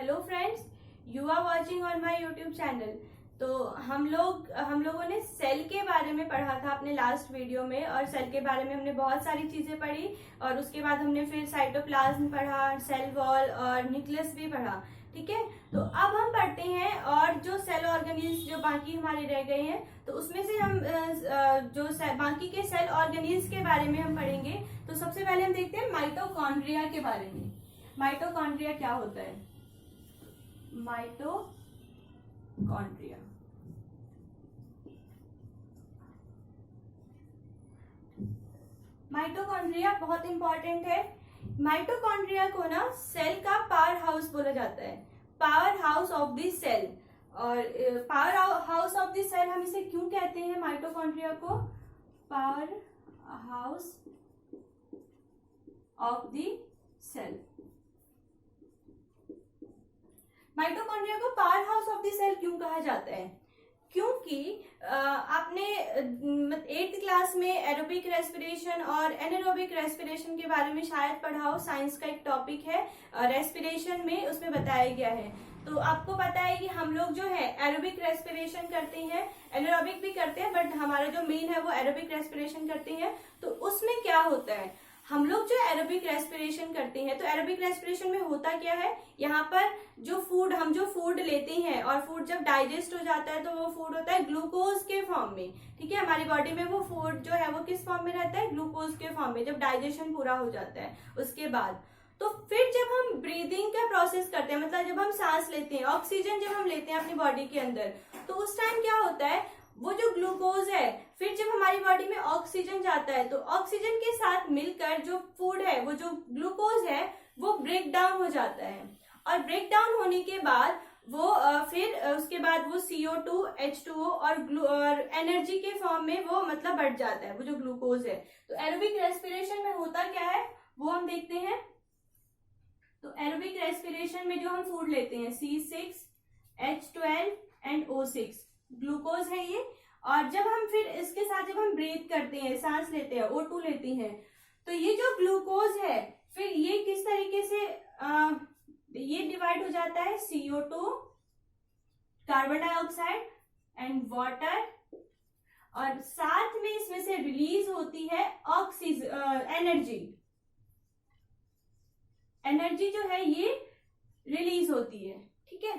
Hello friends, you are watching on my YouTube channel. तो हम लोगों ने सेल के बारे में पढ़ा था अपने लास्ट वीडियो में, और सेल के बारे में हमने बहुत सारी चीजें पढ़ी और उसके बाद हमने फिर साइटोप्लाज्म पढ़ा, सेल वॉल और न्यूक्लियस भी पढ़ा। ठीक है, तो अब हम पढ़ते हैं और जो सेल ऑर्गेनीज जो बाकी हमारे रह गए हैं, तो उसमें से हम जो बाकी के सेल ऑर्गेनीज के बारे में हम पढ़ेंगे। तो सबसे पहले हम देखते हैं माइटोकॉन्ड्रिया के बारे में। माइटोकॉन्ड्रिया क्या होता है? माइटोकॉन्ड्रिया माइटोकॉन्ड्रिया बहुत इंपॉर्टेंट है। माइटोकॉन्ड्रिया को ना सेल का पावर हाउस बोला जाता है, power house of the cell. और power house of the cell हम इसे क्यों कहते हैं? माइटोकॉन्ड्रिया को power house of the cell. Mitochondria को power house of the cell क्यों कहा जाता है? क्योंकि आपने 8th क्लास में एरोबिक रेस्पिरेशन और एनारोबिक रेस्पिरेशन के बारे में शायद पढ़ा हो। साइंस का एक टॉपिक है रेस्पिरेशन में, उसमें बताया गया है। तो आपको पता है कि हम लोग जो है एरोबिक रेस्पिरेशन करते हैं, एनारोबिक भी करते हैं, बट हमारा जो मेन है वो एरोबिक रेस्पिरेशन करते हैं। तो उसमें क्या होता है, हम लोग जो एरोबिक रेस्पिरेशन करते हैं, तो एरोबिक रेस्पिरेशन में होता क्या है, यहाँ पर हम जो फूड लेते हैं और फूड जब डाइजेस्ट हो जाता है तो वो फूड होता है ग्लूकोज के फॉर्म में। ठीक है, हमारी बॉडी में वो फूड जो है वो किस फॉर्म में रहता है? ग्लूकोज के फॉर्म में, जब डाइजेशन पूरा हो जाता है उसके बाद। तो फिर जब हम ब्रीदिंग का प्रोसेस करते हैं, मतलब जब हम सांस लेते हैं, ऑक्सीजन जब हम लेते हैं अपनी बॉडी के अंदर, तो उस टाइम क्या होता है, वो जो ग्लूकोज है, फिर जब हमारी बॉडी में ऑक्सीजन जाता है तो ऑक्सीजन के साथ मिलकर जो फूड है, वो जो ग्लूकोज है, वो ब्रेक डाउन हो जाता है। और ब्रेक डाउन होने के बाद वो फिर उसके बाद वो CO2, H2O और एनर्जी के फॉर्म में वो मतलब बढ़ जाता है, वो जो ग्लूकोज है। तो एरोबिक रेस्पिरेशन में होता क्या है वो हम देखते हैं। तो एरोबिक रेस्पिरेशन में जो हम फूड लेते हैं C6H12 एंड O6 ग्लूकोज है ये। और जब हम फिर इसके साथ जब हम ब्रीथ करते हैं, सांस लेते हैं, O2 लेते हैं, तो ये जो ग्लूकोज है फिर ये किस तरीके से ये डिवाइड हो जाता है CO2, carbon dioxide and water, और साथ में इसमें से रिलीज होती है ऑक्सीजन, एनर्जी जो है ये रिलीज होती है। ठीक है,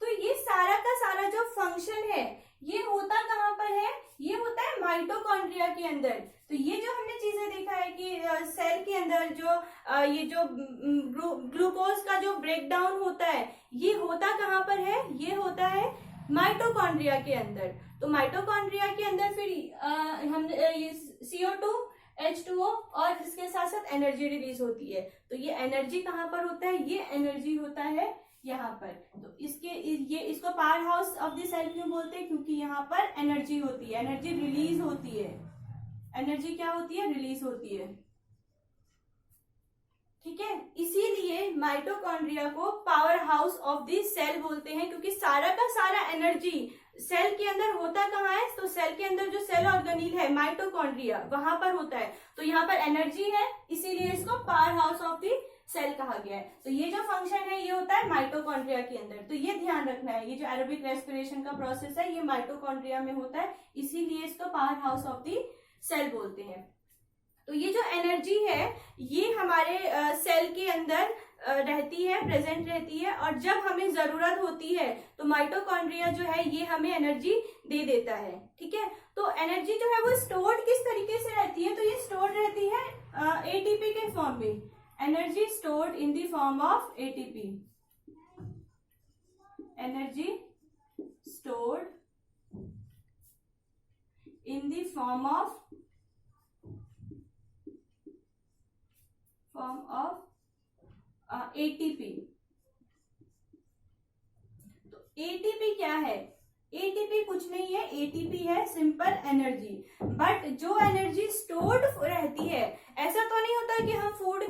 तो ये सारा का सारा जो फंक्शन है ये होता कहाँ पर है? ये होता है माइटोकॉन्ड्रिया के अंदर। तो ये जो हमने चीजें देखा है कि सेल के अंदर जो ये जो ग्लूकोज का जो ब्रेक डाउन होता है, ये होता कहाँ पर है? ये होता है माइटोकॉन्ड्रिया के अंदर। तो माइटोकॉन्ड्रिया के अंदर फिर हम CO2, H2O और इसके साथ साथ एनर्जी रिलीज होती है। तो ये एनर्जी कहाँ पर होता है? ये एनर्जी होता है यहाँ पर। तो इसको power house of the cell क्यों बोलते हैं? क्योंकि यहाँ पर एनर्जी होती है, एनर्जी रिलीज होती है। एनर्जी क्या होती है? रिलीज होती है। ठीक है, इसीलिए माइटोकॉन्ड्रिया को power house of the cell बोलते हैं, क्योंकि सारा का सारा एनर्जी सेल के अंदर होता कहाँ है? तो सेल के अंदर जो सेल ऑर्गेनील है माइटोकॉन्ड्रिया, वहां पर होता है। तो यहाँ पर एनर्जी है, इसीलिए इसको power house of the cell कहा गया है। तो ये जो फंक्शन है ये होता है माइटोकॉन्ड्रिया के अंदर। तो ये ध्यान रखना है, ये जो एरोबिक रेस्पिरेशन का प्रोसेस है ये माइटोकॉन्ड्रिया में होता है, इसीलिए इसको power house of the cell बोलते हैं। तो ये जो एनर्जी है ये हमारे सेल के अंदर रहती है, प्रेजेंट रहती है, और जब हमें जरूरत होती है तो माइटोकॉन्ड्रिया जो है ये हमें एनर्जी दे देता है। ठीक है, तो एनर्जी जो है वो स्टोर्ड किस तरीके से रहती है? तो ये स्टोर्ड रहती है ATP के फॉर्म में। Energy stored in the form of ATP। Energy stored in the form of ATP। तो ATP क्या है? ATP कुछ नहीं है, ATP है सिंपल एनर्जी। बट जो एनर्जी स्टोर्ड रहती है, ऐसा तो नहीं होता कि हम फूड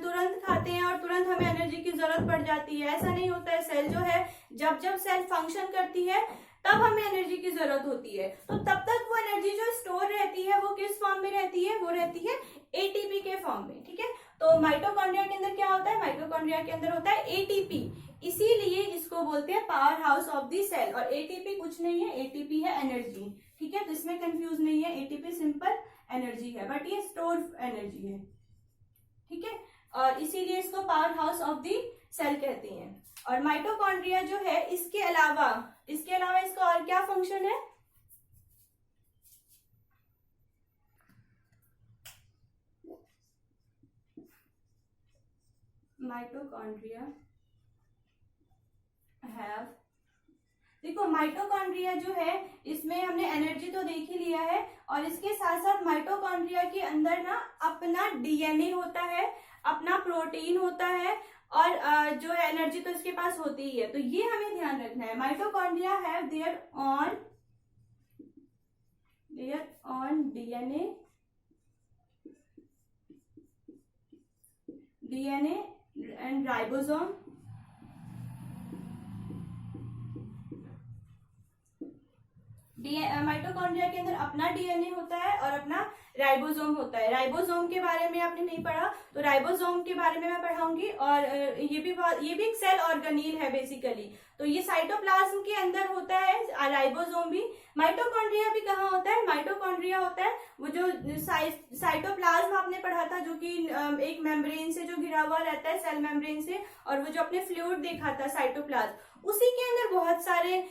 तुरंत खाते हैं और तुरंत हमें एनर्जी की जरूरत पड़ जाती है, ऐसा नहीं होता है। सेल जो है जब सेल फंक्शन करती है तब हमें एनर्जी की जरूरत होती है। तो तब तक वो एनर्जी जो स्टोर रहती है वो किस फॉर्म में रहती है? वो रहती है ATP के फॉर्म में। ठीक है, तो माइटोकॉन्ड्रिया के अंदर क्या होता है? माइटोकॉन्ड्रिया के अंदर होता है ATP। इसीलिए इसको बोलते हैं power house of the cell. और एटीपी कुछ नहीं है, एटीपी है एनर्जी, ठीक है, तो इसमें कंफ्यूज नहीं है, एटीपी सिंपल एनर्जी है, बट ये स्टोर एनर्जी है, ठीक है, और इसीलिए इसको power house of the cell कहते हैं। और माइटोकॉन्ड्रिया जो है इसके अलावा इसका और क्या फंक्शन है? माइटोकॉन्ड्रिया हैव, देखो माइटोकॉन्ड्रिया जो है इसमें हमने एनर्जी तो देख ही लिया है, और इसके साथ साथ माइटोकॉन्ड्रिया के अंदर ना अपना डीएनए होता है, अपना प्रोटीन होता है, और जो है एनर्जी तो इसके पास होती ही है। तो ये हमें ध्यान रखना है, mitochondria have their on DNA and ribosome, mitochondria के अंदर अपना डीएनए होता है और अपना राइबोसोम होता है। राइबोसोम के बारे में आपने नहीं पढ़ा, तो राइबोसोम के बारे में मैं पढ़ाऊंगी। और ये भी एक सेल ऑर्गेनील है बेसिकली। तो ये साइटोप्लाज्म के अंदर होता है राइबोसोम भी। माइटोकॉन्ड्रिया भी कहाँ होता है? माइटोकॉन्ड्रिया होता है वो जो साइटोप्लाज्म आपने पढ़ा था, जो कि एक मेम्ब्रेन से जो घिरा हुआ रहता है, सेल मेम्ब्रेन से, और वो जो अपने फ्लूइड देखा था साइटोप्लाज्म, उसी के अंदर बहुत सारे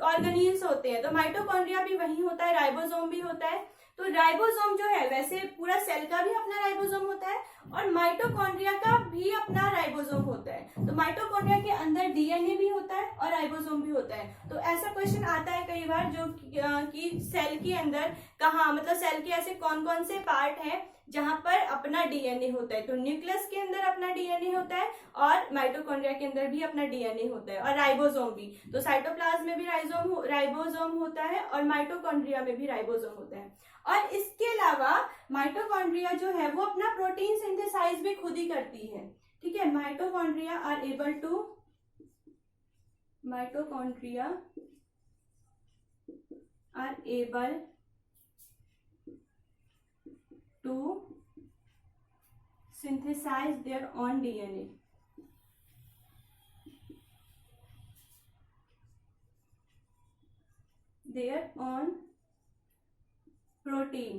ऑर्गेनील्स होते हैं। तो माइटोकॉन्ड्रिया भी वही होता है, राइबोसोम भी होता है। तो राइबोसोम जो है, वैसे पूरा सेल का भी अपना राइबोसोम होता है और माइटोकॉन्ड्रिया का भी अपना राइबोसोम होता है। तो माइटोकॉन्ड्रिया के अंदर डीएनए भी होता है और राइबोसोम भी होता है। तो ऐसा क्वेश्चन आता है कई बार, जो कि सेल के अंदर कहाँ, मतलब सेल के ऐसे कौन कौन से पार्ट हैं जहां पर अपना डीएनए होता है। तो न्यूक्लियस के अंदर अपना डीएनए होता है और माइटोकॉन्ड्रिया के अंदर भी अपना डीएनए होता है, और राइबोसोम भी। तो साइटोप्लाज्म में भी राइबोसोम होता है और माइटोकॉन्ड्रिया में भी राइबोसोम होता है। और इसके अलावा माइटोकॉन्ड्रिया जो है वो अपना प्रोटीन सिंथेसाइज भी खुद ही करती है, ठीक है। Mitochondria are able to synthesize their own DNA. Their own protein.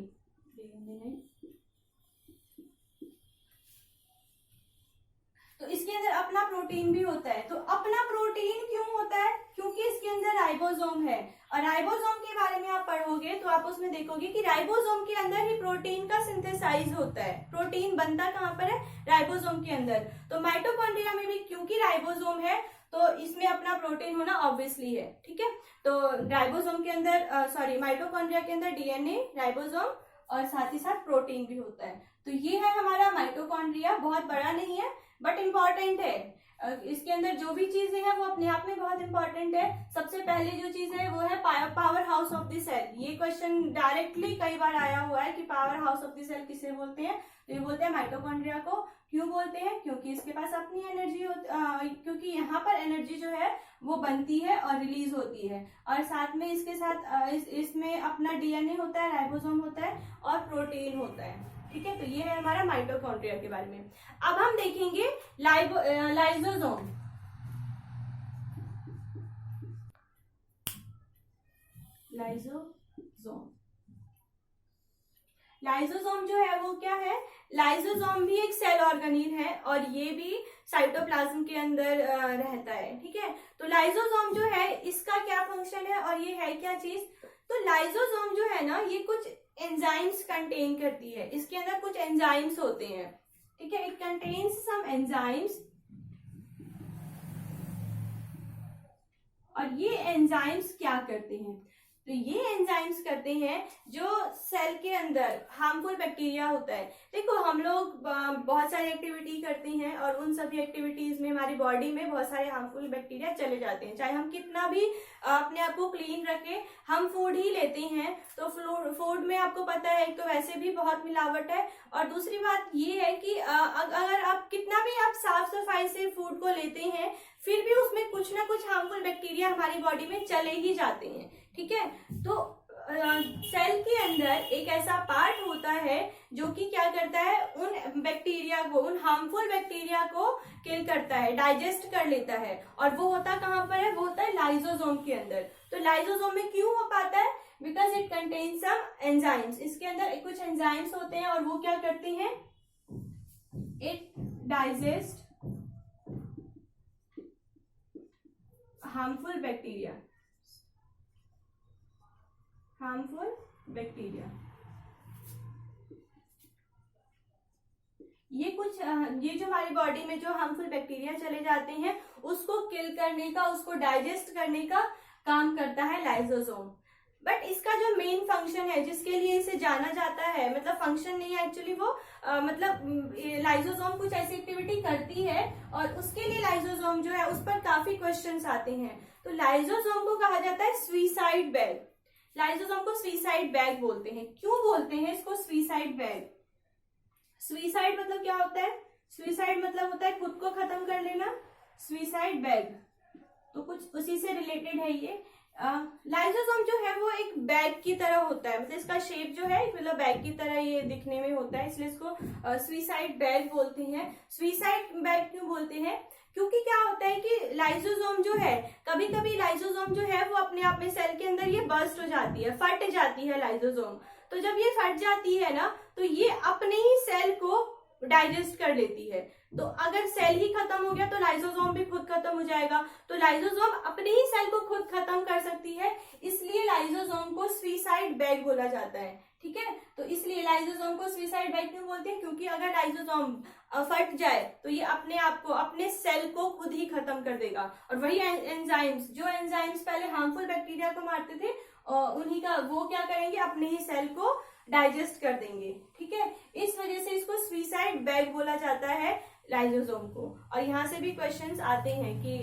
तो इसके अंदर अपना प्रोटीन भी होता है। तो अपना प्रोटीन क्यों होता है? क्योंकि इसके अंदर राइबोसोम है, और राइबोसोम के बारे में आप पढ़ोगे तो आप उसमें देखोगे कि राइबोसोम के अंदर ही प्रोटीन का सिंथेसाइज होता है। प्रोटीन बनता कहाँ पर है? राइबोसोम के अंदर। तो माइटोकॉन्ड्रिया में भी क्योंकि राइबोसोम है तो इसमें अपना प्रोटीन होना ऑब्वियसली है, ठीक है। तो राइबोसोम के अंदर माइटोकॉन्ड्रिया के अंदर डीएनए, राइबोसोम और साथ ही साथ प्रोटीन भी होता है। तो ये है हमारा माइटोकॉन्ड्रिया। बहुत बड़ा नहीं है बट इम्पॉर्टेंट है। इसके अंदर जो भी चीजें हैं वो अपने आप में बहुत इंपॉर्टेंट है। सबसे पहले जो चीज है वो है power house of the cell. ये क्वेश्चन डायरेक्टली कई बार आया हुआ है कि power house of the cell किसे बोलते हैं? तो ये बोलते हैं माइटोकॉन्ड्रिया को। क्यों बोलते हैं? क्योंकि इसके पास अपनी एनर्जी क्योंकि यहाँ पर एनर्जी जो है वो बनती है और रिलीज होती है, और साथ में इसके साथ इसमें अपना डीएनए होता है, राइबोसोम होता है और प्रोटीन होता है, ठीक है। तो ये है हमारा माइटोकॉन्ड्रिया के बारे में। अब हम देखेंगे लाइसोसोम। लाइसोसोम जो है वो क्या है? लाइसोसोम भी एक सेल ऑर्गेनील है और ये भी साइटोप्लाज्म के अंदर रहता है, ठीक है। तो लाइसोसोम जो है इसका क्या फंक्शन है और ये है क्या चीज? तो लाइसोसोम जो है ना, ये कुछ एंजाइम्स कंटेन करती है। इसके अंदर कुछ एंजाइम्स होते हैं, ठीक है। इट कंटेन्स सम एंजाइम्स, और ये एंजाइम्स क्या करते हैं? तो ये एंजाइम्स करते हैं जो सेल के अंदर हार्मफुल बैक्टीरिया होता है। देखो हम लोग बहुत सारी एक्टिविटी करते हैं और उन सभी एक्टिविटीज में हमारी बॉडी में बहुत सारे हार्मफुल बैक्टीरिया चले जाते हैं। चाहे हम कितना भी अपने आप को क्लीन रखें, हम फूड ही लेते हैं तो फूड में आपको पता है एक तो वैसे भी बहुत मिलावट है, और दूसरी बात ये है कि अगर आप कितना भी आप साफ सफाई से फूड को लेते हैं फिर भी उसमें कुछ ना कुछ हार्मफुल बैक्टीरिया हमारी बॉडी में चले ही जाते हैं, ठीक है। तो सेल के अंदर एक ऐसा पार्ट होता है जो कि क्या करता है, उन बैक्टीरिया को, उन हार्मफुल बैक्टीरिया को किल करता है, डाइजेस्ट कर लेता है। और वो होता कहाँ पर है, वो होता है लाइसोसोम के अंदर। तो लाइसोसोम में क्यों हो पाता है, because it contains some enzymes. इसके अंदर कुछ एंजाइम्स होते हैं और वो क्या करते हैं, इट डाइजेस्ट हार्मफुल बैक्टीरिया, ये कुछ ये जो हमारी बॉडी में जो हार्मफुल बैक्टीरिया चले जाते हैं उसको किल करने का, उसको डाइजेस्ट करने का काम करता है लाइसोसोम। बट इसका जो मेन फंक्शन है जिसके लिए इसे जाना जाता है, मतलब फंक्शन नहीं है एक्चुअली, वो मतलब लाइसोसोम कुछ ऐसी एक्टिविटी करती है और उसके लिए लाइसोसोम जो है उस पर काफी क्वेश्चंस आते हैं। तो लाइसोसोम को कहा जाता है सुइसाइड बैग। लाइसोसोम को सुइसाइड बैग बोलते हैं। क्यों बोलते हैं इसको सुइसाइड बैग? सुइसाइड मतलब क्या होता है, सुइसाइड मतलब होता है खुद को खत्म कर लेना, सुइसाइड बैग तो कुछ उसी से रिलेटेड है ये। लाइसोसोम जो है वो एक बैग की तरह होता है, मतलब इसका शेप जो है मतलब बैग की तरह ये दिखने में होता है, इसलिए इसको सुइसाइड बैग बोलते हैं। सुइसाइड बैग क्यों बोलते हैं, क्योंकि क्या होता है कि लाइसोसोम जो है, कभी कभी लाइसोसोम जो है वो अपने आप में सेल के अंदर ये बर्स्ट हो जाती है, फट जाती है लाइसोसोम। तो जब ये फट जाती है ना तो ये अपने ही सेल को डाइजेस्ट कर लेती है। तो अगर सेल ही खत्म हो गया तो लाइसोसोम भी खुद खत्म हो जाएगा। तो लाइसोसोम अपने ही सेल को खुद खत्म कर सकती है, इसलिए लाइसोसोम को सुइसाइड बैग बोला जाता है। ठीक है, तो इसलिए लाइसोसोम को सुइसाइड बैग क्यों बोलते हैं, क्योंकि अगर लाइसोसोम फट जाए तो ये अपने आप को, अपने सेल को खुद ही खत्म कर देगा। और वही एंजाइम्स, जो एंजाइम्स पहले हार्मफुल बैक्टीरिया को मारते थे, उन्हीं का वो क्या करेंगे, अपने ही सेल को डाइजेस्ट कर देंगे। ठीक है, इस वजह से इसको सुइसाइड बैग बोला जाता है लाइसोसोम को। और यहाँ से भी क्वेश्चंस आते हैं कि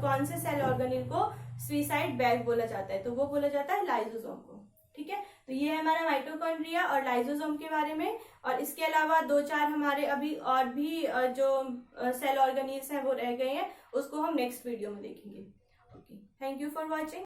कौन से सेल ऑर्गेनेल को सुइसाइड बैग बोला जाता है, तो वो बोला जाता है लाइसोसोम को। ठीक है, तो ये है हमारा माइटोकॉन्ड्रिया और लाइसोसोम के बारे में। और इसके अलावा 2-4 हमारे अभी और भी जो सेल ऑर्गेनेल्स हैं वो रह गए हैं, उसको हम नेक्स्ट वीडियो में देखेंगे। Okay, thank you for watching.